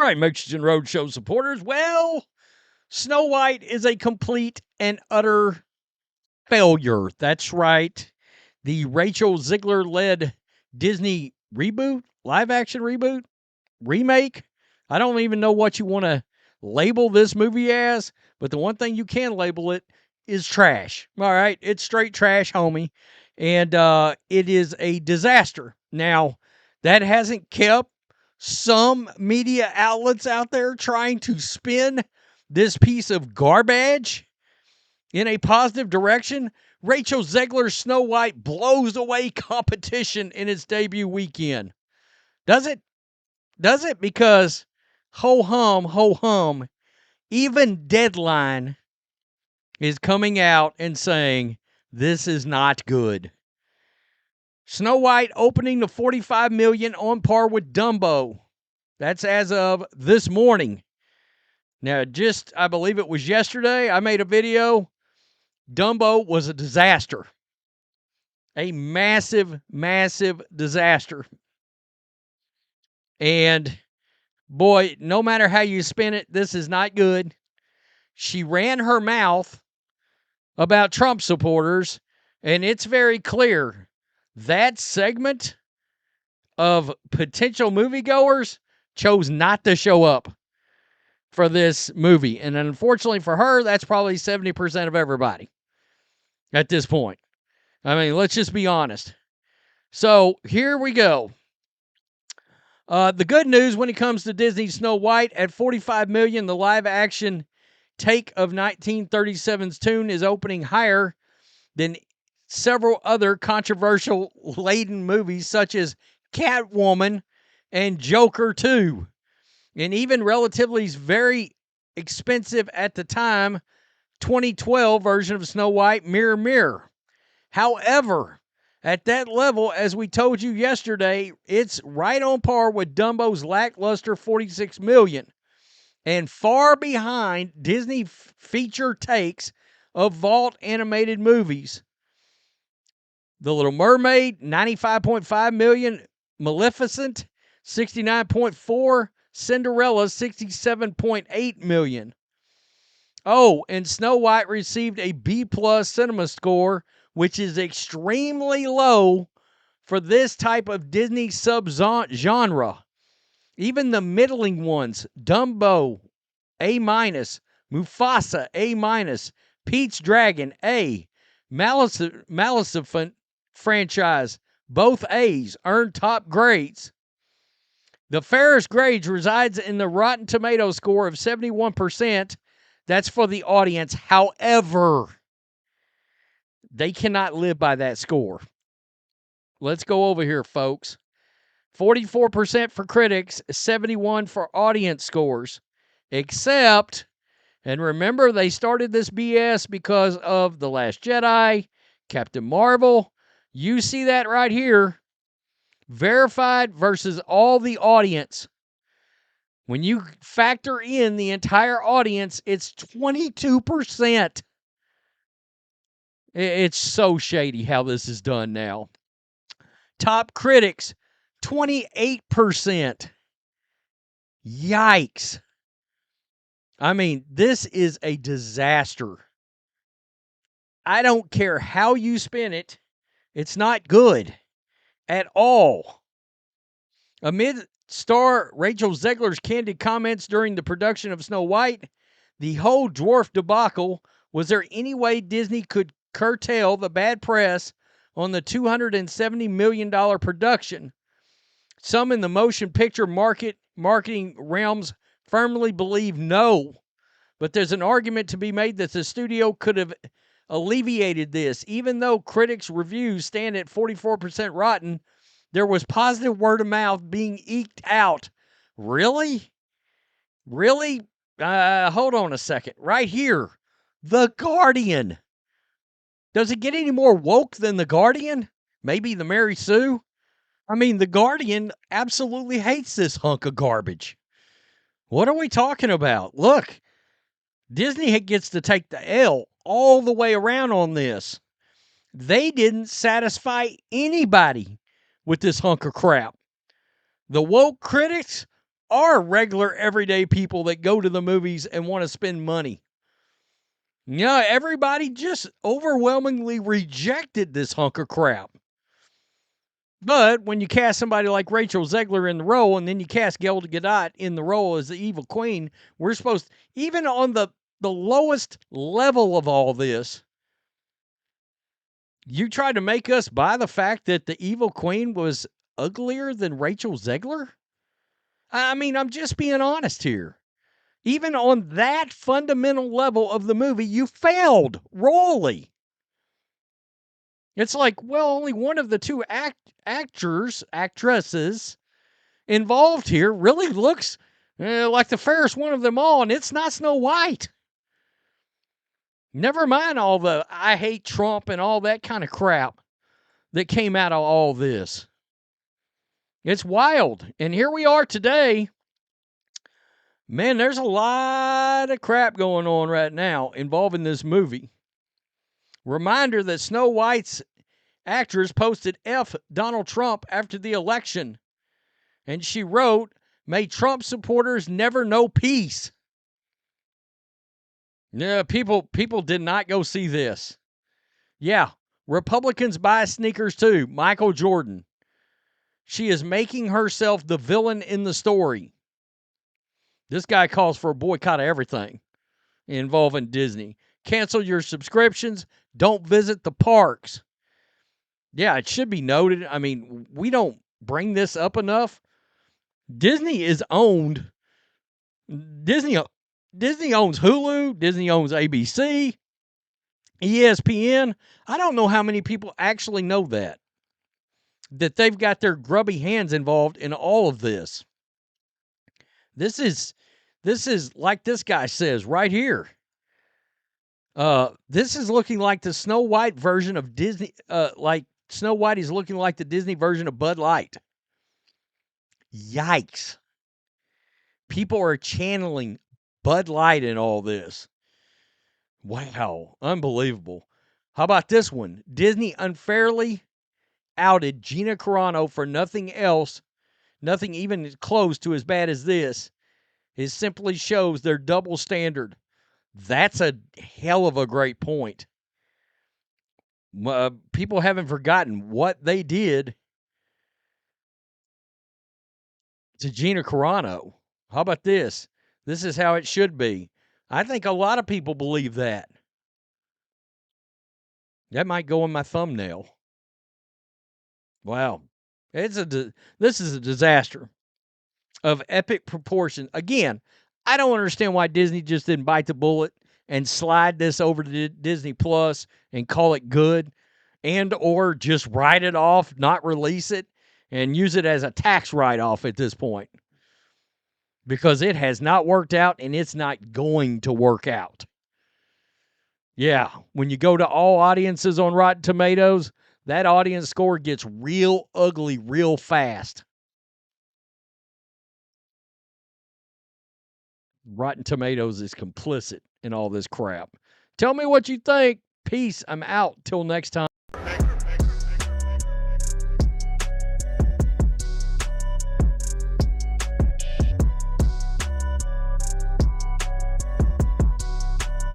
right, Matrixx and Rhodes show supporters. Well, Snow White is a complete and utter failure. That's right. The Rachel Zegler-led Disney reboot, live-action reboot, remake. I don't even know what you want to label this movie as, but the one thing you can label it is trash. All right, it's straight trash, homie, and it is a disaster. Now, that hasn't kept some media outlets out there trying to spin this piece of garbage in a positive direction. Rachel Zegler's Snow White blows away competition in its debut weekend. Does it? Does it? Because ho hum, even Deadline is coming out and saying this is not good. Snow White opening to $45 million, on par with Dumbo. That's as of this morning. Now, I believe it was yesterday, I made a video. Dumbo was a disaster. A massive, massive disaster. And boy, no matter how you spin it, this is not good. She ran her mouth about Trump supporters, and it's very clear that segment of potential moviegoers chose not to show up for this movie. And unfortunately for her, that's probably 70% of everybody at this point. I mean, let's just be honest. So here we go. The good news when it comes to Disney's Snow White, at $45 million, the live-action take of 1937's tune is opening higher than several other controversial-laden movies such as Catwoman and Joker 2. And even relatively very expensive at the time 2012 version of Snow White, Mirror Mirror. However, at that level, as we told you yesterday, it's right on par with Dumbo's lackluster $46 million, and far behind Disney feature takes of vault animated movies. The Little Mermaid, $95.5 million. Maleficent, $69.4. Cinderella, $67.8 million. Oh, and Snow White received a B+ cinema score, which is extremely low for this type of Disney subgenre. Even the middling ones, Dumbo, A-, Mufasa, A-, Pete's Dragon, A, Maleficent franchise, both A's, earned top grades. The fairest grades resides in the Rotten Tomatoes score of 71%. That's for the audience. However, they cannot live by that score. Let's go over here, folks. 44% for critics, 71% for audience scores. Except, and remember, they started this BS because of The Last Jedi, Captain Marvel. You see that right here. Verified versus all the audience. When you factor in the entire audience, it's 22%. It's so shady how this is done now. Top critics, 28%. Yikes. I mean, this is a disaster. I don't care how you spin it. It's not good at all. Amid star Rachel Zegler's candid comments during the production of Snow White, the whole dwarf debacle, was there any way Disney could curtail the bad press on the $270 million production? Some in the motion picture marketing realms firmly believe no, but there's an argument to be made that the studio could have alleviated this. Even though critics' reviews stand at 44% rotten, there was positive word of mouth being eked out. Really? Really? Hold on a second. Right here. The Guardian. Does it get any more woke than The Guardian? Maybe the Mary Sue? I mean, The Guardian absolutely hates this hunk of garbage. What are we talking about? Look, Disney gets to take the L all the way around on this. They didn't satisfy anybody with this hunk of crap. The woke critics are regular, everyday people that go to the movies and want to spend money. Yeah, everybody just overwhelmingly rejected this hunk of crap. But when you cast somebody like Rachel Zegler in the role, and then you cast Gal Gadot in the role as the evil queen, we're supposed, even on the lowest level of all this, you tried to make us buy the fact that the evil queen was uglier than Rachel Zegler? I mean, I'm just being honest here. Even on that fundamental level of the movie, you failed royally. It's like, well, only one of the two actresses involved here really looks like the fairest one of them all, and it's not Snow White. Never mind all the I hate Trump and all that kind of crap that came out of all this. It's wild. And here we are today. Man, there's a lot of crap going on right now involving this movie. Reminder that Snow White's actress posted F Donald Trump after the election. And she wrote, "May Trump supporters never know peace." Yeah, people did not go see this. Yeah, Republicans buy sneakers too. Michael Jordan. She is making herself the villain in the story. This guy calls for a boycott of everything involving Disney. Cancel your subscriptions. Don't visit the parks. Yeah, it should be noted. I mean, we don't bring this up enough. Disney is owned. Disney owns Hulu. Disney owns ABC, ESPN. I don't know how many people actually know that they've got their grubby hands involved in all of this. This is like this guy says right here. This is looking like the Snow White version of Disney. Like Snow White is looking like the Disney version of Bud Light. Yikes! People are channeling Bud Light in all this. Wow, unbelievable. How about this one? Disney unfairly outed Gina Carano for nothing else, nothing even close to as bad as this. It simply shows their double standard. That's a hell of a great point. People haven't forgotten what they did to Gina Carano. How about this? This is how it should be. I think a lot of people believe that. That might go in my thumbnail. Wow. This is a disaster of epic proportion. Again, I don't understand why Disney just didn't bite the bullet and slide this over to Disney Plus and call it good, and or just write it off, not release it, and use it as a tax write-off at this point. Because it has not worked out and it's not going to work out. Yeah, when you go to all audiences on Rotten Tomatoes, that audience score gets real ugly real fast. Rotten Tomatoes is complicit in all this crap. Tell me what you think. Peace. I'm out. Till next time.